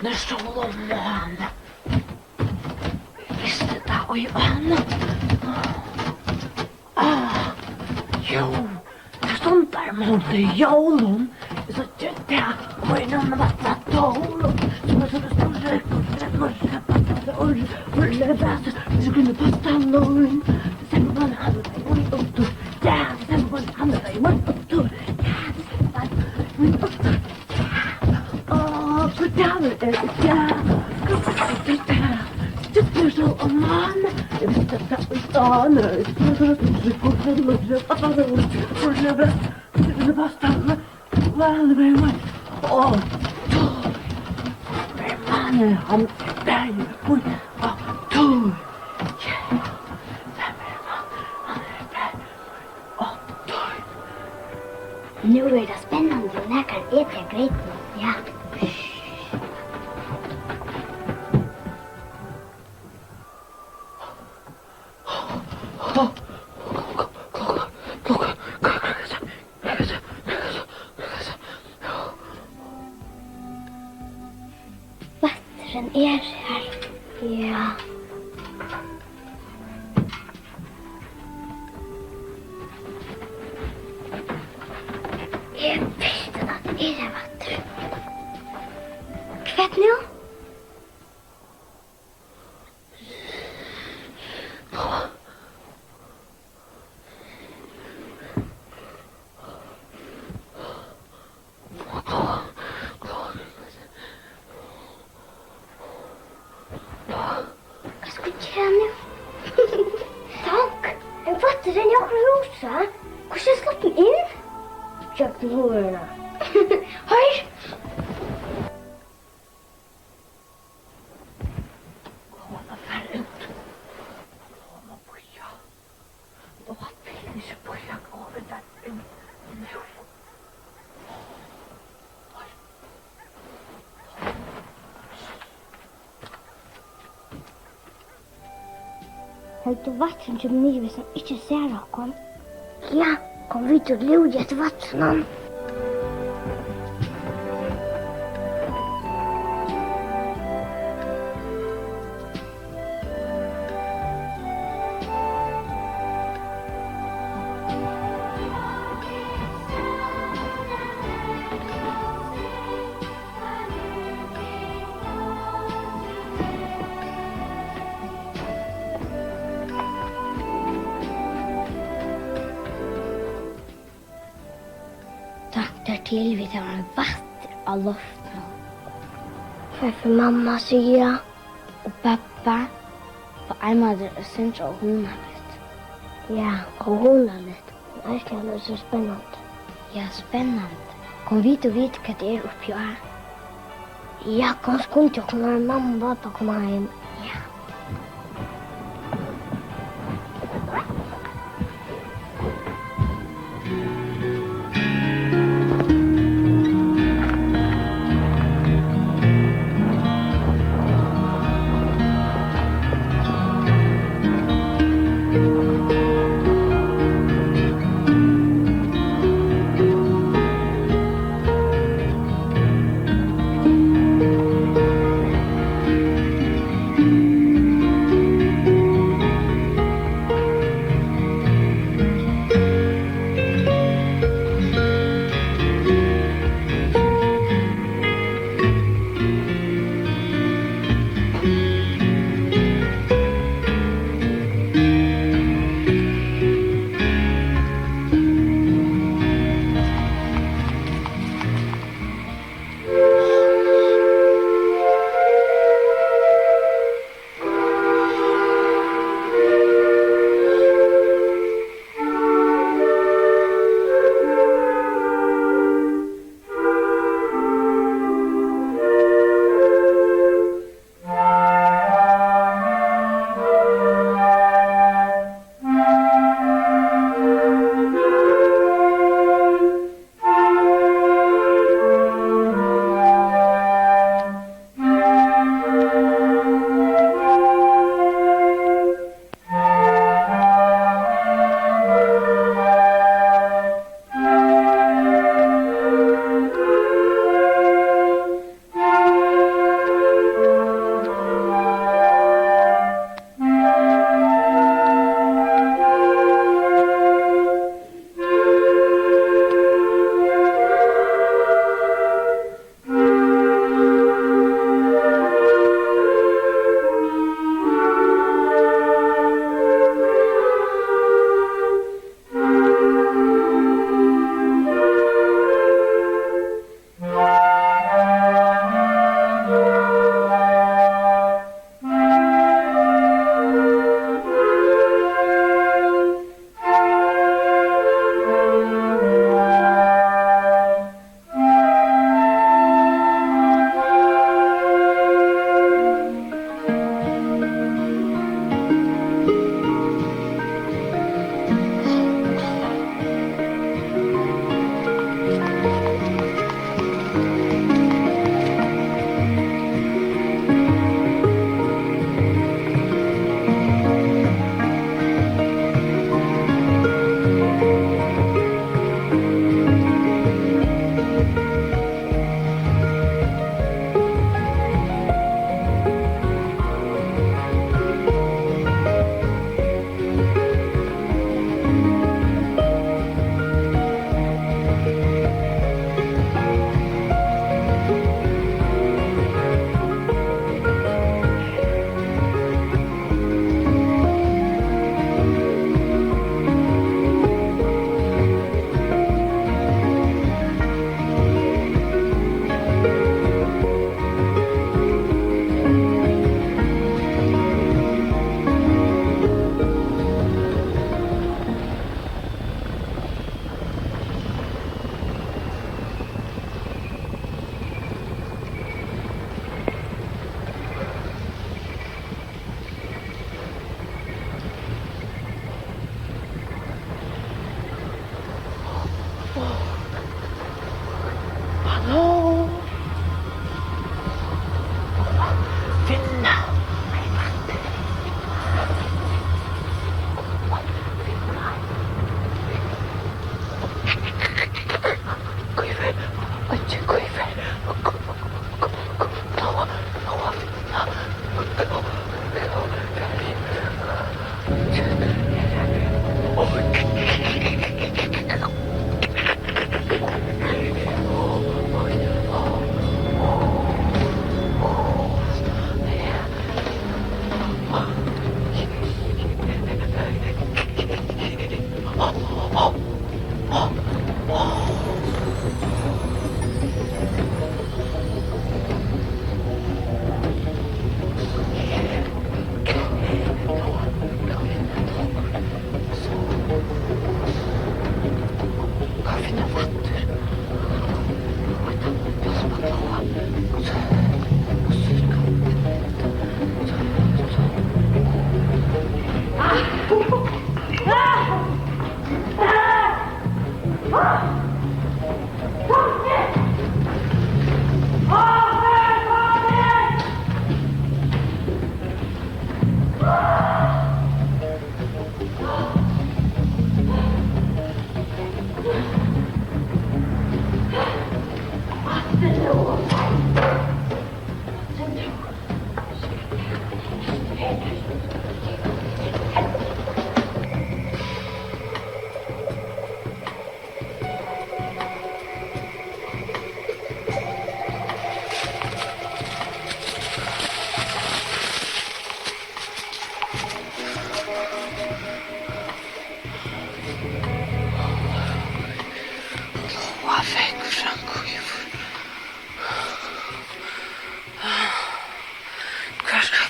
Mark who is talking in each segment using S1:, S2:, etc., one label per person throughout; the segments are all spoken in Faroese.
S1: När sol och måne. Visste det och Johanna. Jo, det stundar mot jolon. Så det var ju någon av att tål. Så det stod det så kunde pasta någon. Sen man hade det var upp då. Ja, sen man hade det var upp då. Ja, sen man upp då. För där ja. Det är så om man. Jag visste att det var nu. Så det skulle pasta. Vad det var. Han där oj tur.
S2: Nu är det spännande när jag kan äta grejt. Ja. Vatten är här. Ja. Jag visste att det är vatten. Kvätt nu? Vad ska jag göra nu? Tack. En vatten jag har rosa. Hur ska jag släppa in? Köp till hororna. Hej!
S1: Komma färre ut. Komma boja. Då har vi så boja över där nu.
S2: Helt vatten som ni hvis han ikke ser dere. Ja, kom vi til å lure etter vatten. Till vi tar en vatten av luften. För mamma säger och pappa på einmal det syns och honarligt. Ja, och honarligt. Det är så spännande. Ja, spännande. Kom vi till vita vad det är uppe här. Ja, kom skunt jag kommer mamma och pappa komma hem. Ja.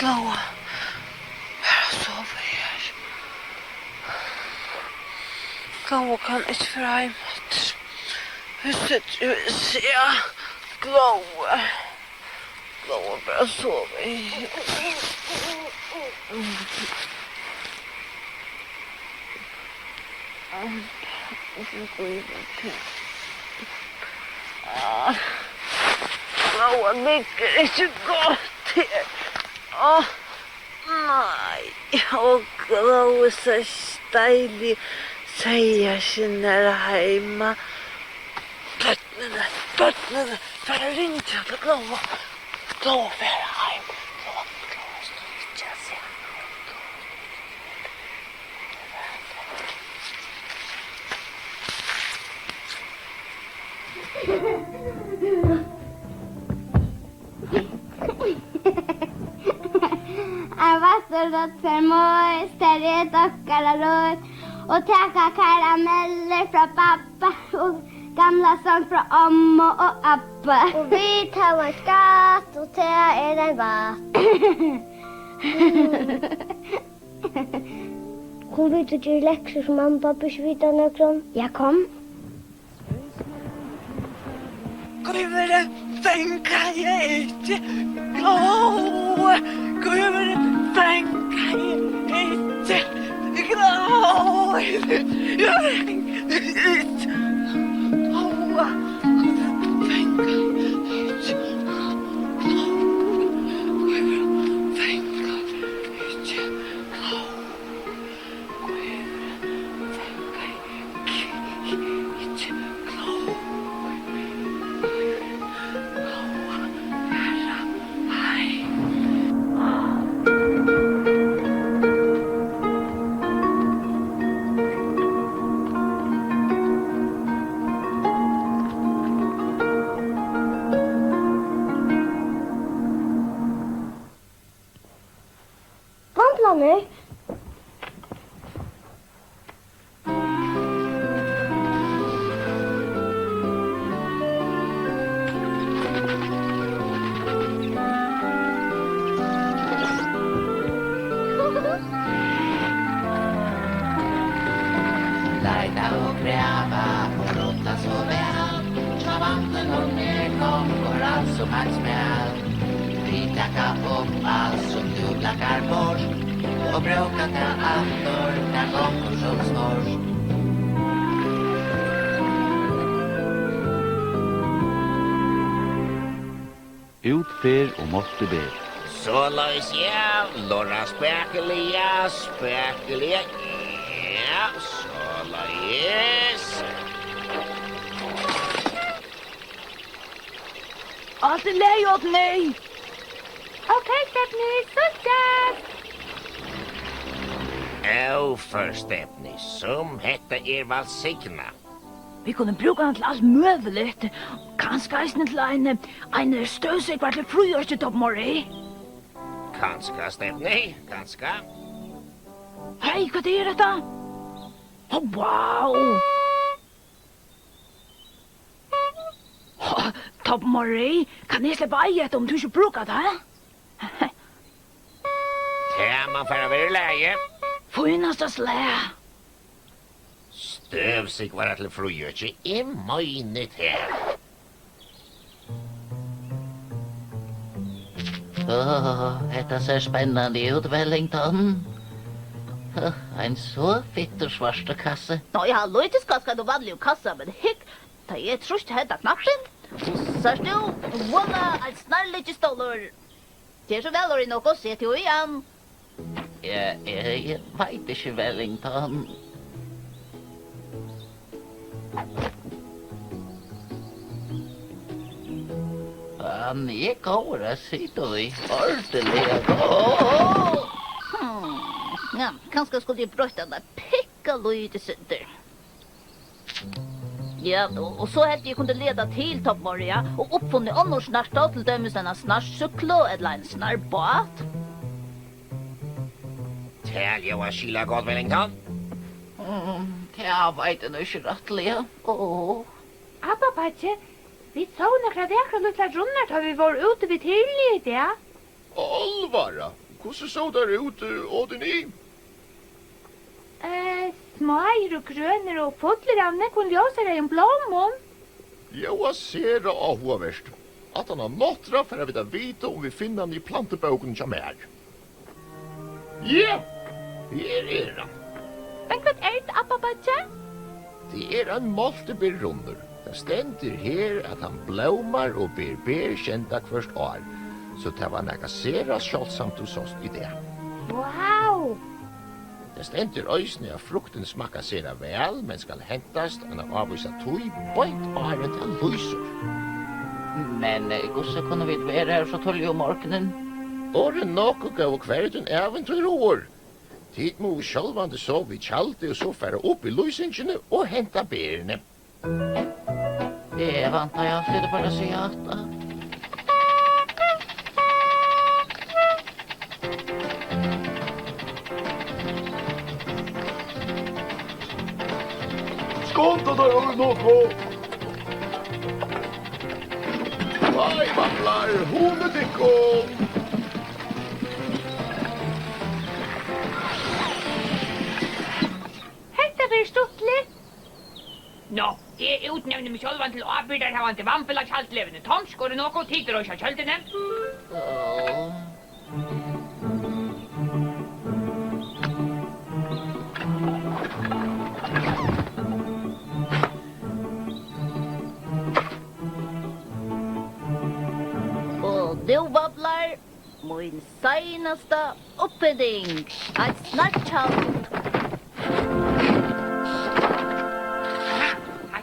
S1: Glóa, vera að sofa hér. Glóa kann ekki fara heim aftur. Við sjá Glóa. Glóa bara að sofa hér. Glóa liggur ekki gott hér. Åh, nej, och Glóa så stejlig säger sinna hemma. Bötnarna, för att ringa till Glóa. Glóa för hem. Glóa står inte att säga.
S2: En vattenrott för mor, ställer dockar och rör och täcka karameller från pappa och gamla sång från mamma och appa. Och vi tar en skatt och det är en vatt. Kom vi till till läxor som mamma och pappa svitade någon? Jag kom.
S1: Kommer det tänka jag inte? Glóa, kommer det tänka jag inte? Glóa, jag tänker inte. Glóa, kommer det tänka jag inte?
S2: Nu.
S3: Leita och gräva och rotta så väl. Ta vatten och ner kommer allt som är smäll. Vi tackar upp allt som du blackar bort. Och bråka till aftor när gånger som snors.
S4: Utfer och måste be.
S3: Så lös jag, lorra späkeliga. Ja, så lös.
S1: Allt är läge åt mig.
S5: Okej, Stephanie, success!
S3: För Stephanie, som hette valsigna.
S1: Vi kunde bruka den till allt möjligt. Kanske eisen till en stövsäkvart till frujörstetoppmorgon.
S3: Kanske, Stephanie, kanske.
S1: Hej, vad är detta? Oh, wow! Toppmorgon, kan jag släppa eget om du inte brukar det?
S3: Man får över läge.
S1: Finaste slä.
S3: Stövsig var till frujörtje i möjligt här.
S6: Detta ser spännande ut, Wellington. En så fitter svarta kasse.
S5: Nå, jag har lojtis ganska då vanlig kassa, men hick, ta är trust hätta knappen. Så du, voila, en snarlig stolor. Det är så väl i något se till igen.
S6: Jag vet inte, Wellington. Ni går att sitta i ordentligt.
S5: Ja, kanske skulle jag bröta den picka lojtis där. Ja, och så hade jag kunde leda till toppmorgon och uppfunnit annars snarsta till dömes en snarcyklo eller en snarbåt.
S3: Tal jag var skilla god, Wellington.
S6: Jag vet inte rättliga.
S5: Abba, Patje, vi såg några väkra lilla runnar då vi var ute vid tillgit, ja?
S7: Allvara? Hvordan så der ut, Odini?
S5: Smager och gröner och puttlar av nekon ljösar i en blommon.
S7: Jag ser avhåverst. At han har nåttra for å vite om vi finner han i planteboken som er. Ja, her han.
S5: Men vad är det, Abba, Patje?
S7: Det en maltebirrunder. Det stender her at han blommar og ber kjenta hverst år. Så det var nekka sera kjølsamt hos oss i det.
S5: Wow!
S7: Det stender øysene at frukten smakka sera vel, men skal hentast enn å avvisa tog bøyt åren til lyser.
S6: Men gosse kunne vi være her så tolv om morgenen?
S7: Åren nok og gav hverden eventyr år. Tid må vi sjølvande så vi kjalte og så fære opp i lysingene og henta berene.
S6: Det vantar jag alltid bara att säga att.
S7: Skånta där har du något! Hej, vattlar! Honedickon!
S5: Hetta blir stuttligt.
S8: Nå, det utnämner mig själva till avbildare här inte vampela kaltlevande tomsk och det något tider och kältene.
S5: Och du babblar min senaste upphedding. Ett snartchalt.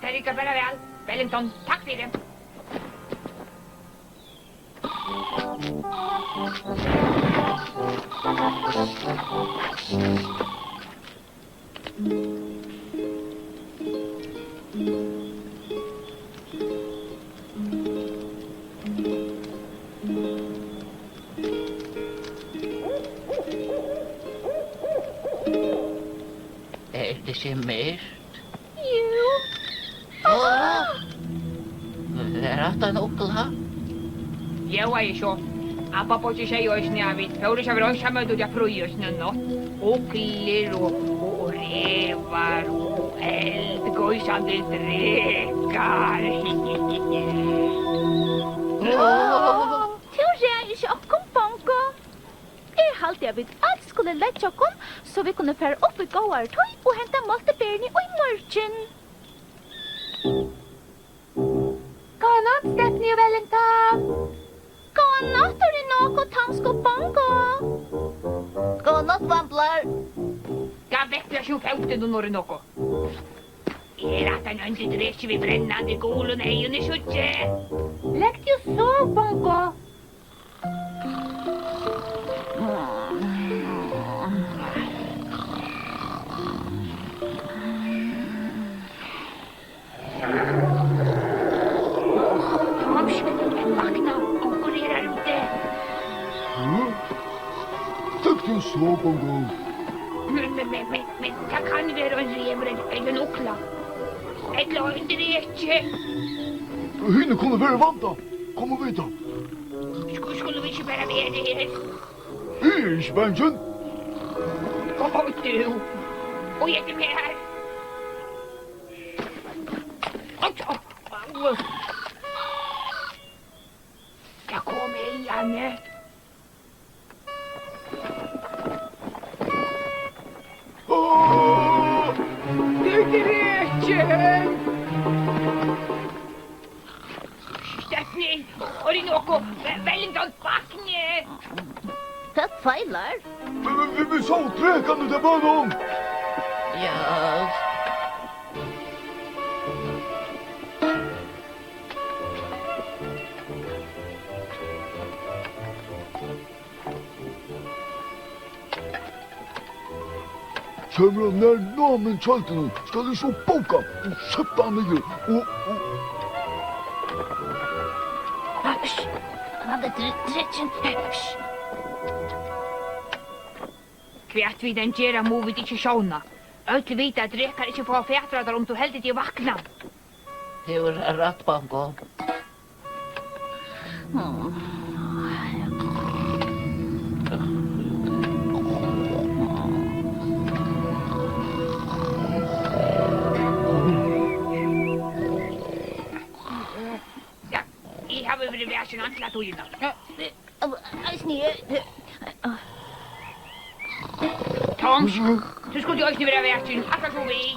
S8: Det rikker bare vel. Wellington, takk for det.
S6: Det ikke mer? Det att en okla.
S8: Jeg var ikke. Abba på ikke seg oss nærvidt. For ikke var også med å frøye oss något. Okler og revar og eldgøysande drekar.
S5: Tror jag inte okkom banko. Jag halte jag vid allt skulle lägga okkom så vi kunde fära upp i gåar tøy och hämta malteberni och i morgen. God natt, Stephanie och Wellington. God natt, är det något tansko banko? God natt, vamplar.
S8: Ga vekk deg 25 når det noe. Her at en ønske dresje vi brennande golen eien I skjutje. Legg det jo så, Bongo. Tomsk, vakna, konkurrerar ute.
S7: Takk du så, Bongo.
S8: Men, det kan være en rever eller en okla. Eller en drekje.
S7: Henne kunne være vant da. Kom og vita.
S8: Skulle vi ikke bare være her?
S7: Her, Spansen.
S8: Du, og jeg med her. Jeg kommer igjen. Drekjen! Stephanie, Orinoco, Wellington, Bakne!
S5: Hva feilar?
S7: Vi så trekene til banan.
S6: Ja,
S7: Kommer han nær namen tjaltene, skal du så boka og søpte han ned.
S5: Han drekjen.
S8: Kvært vi den gjerra movet ikke sjåna. Øtle vite at drekar ikke få fætra der om du heldig til vakna.
S6: hur rätt, Bongo.
S8: Ja, jeg har vært vært sin antla togene. Toms, så skulle du ikke være vært sin akkurat så vi.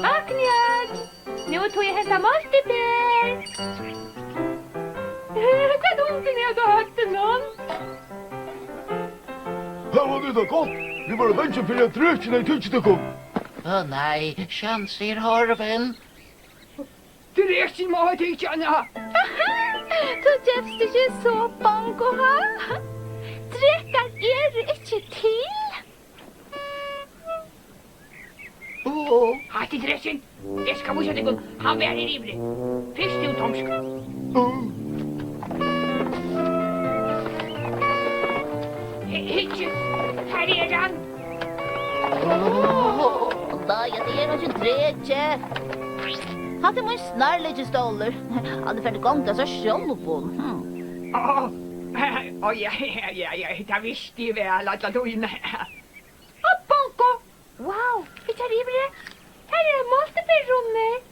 S8: Agnes, nu tog jag hälsa Maltebär. Vad onkel ni har hört någon?
S7: Her var det da godt. Vi var venstre for at trekene I tykste kom.
S6: Åh nej, chanser harven.
S8: Du reser med att tycka Anna.
S5: Du gjevst ikke så, Bongo, ha? Drekar ikke til?
S8: Har till dressen. Jag ska visa dig om han är ivrig. Fisk du, Tomsk. Hitje, här är han.
S5: Da, ja, det er ikke tredje. Han er min snarlige ståler. Han er ferdig gongt av seg sjølvån.
S8: Ja, det visste jag väl att du inne. Och Bongo. Wow, vilka ivrig. Här är Maltebärrummet.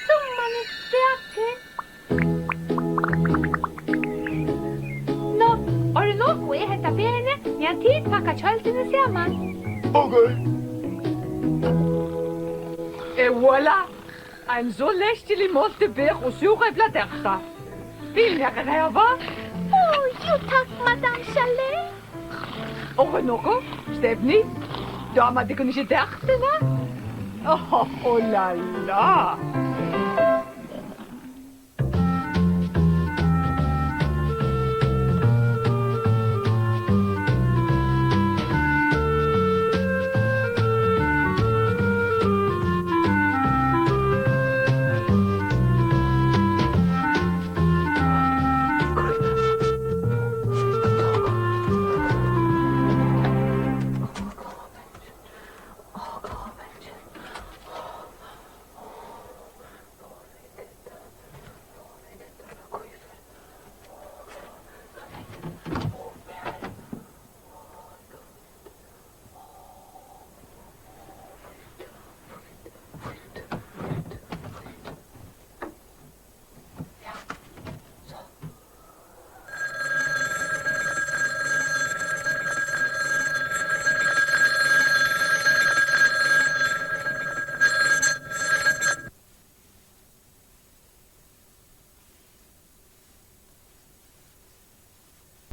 S8: Sommaren är spöke. Nå, har du något jag hämtar bärne? Ni har tid packa költen samman.
S7: Okay.
S8: Et voilà! En så lästig Maltebär och sura bladärta. Vill ni röva?
S5: Jo, takk, Madame Chalet.
S8: Och något? Stephanie? Damer, det kunde inte därterna? Oh la la!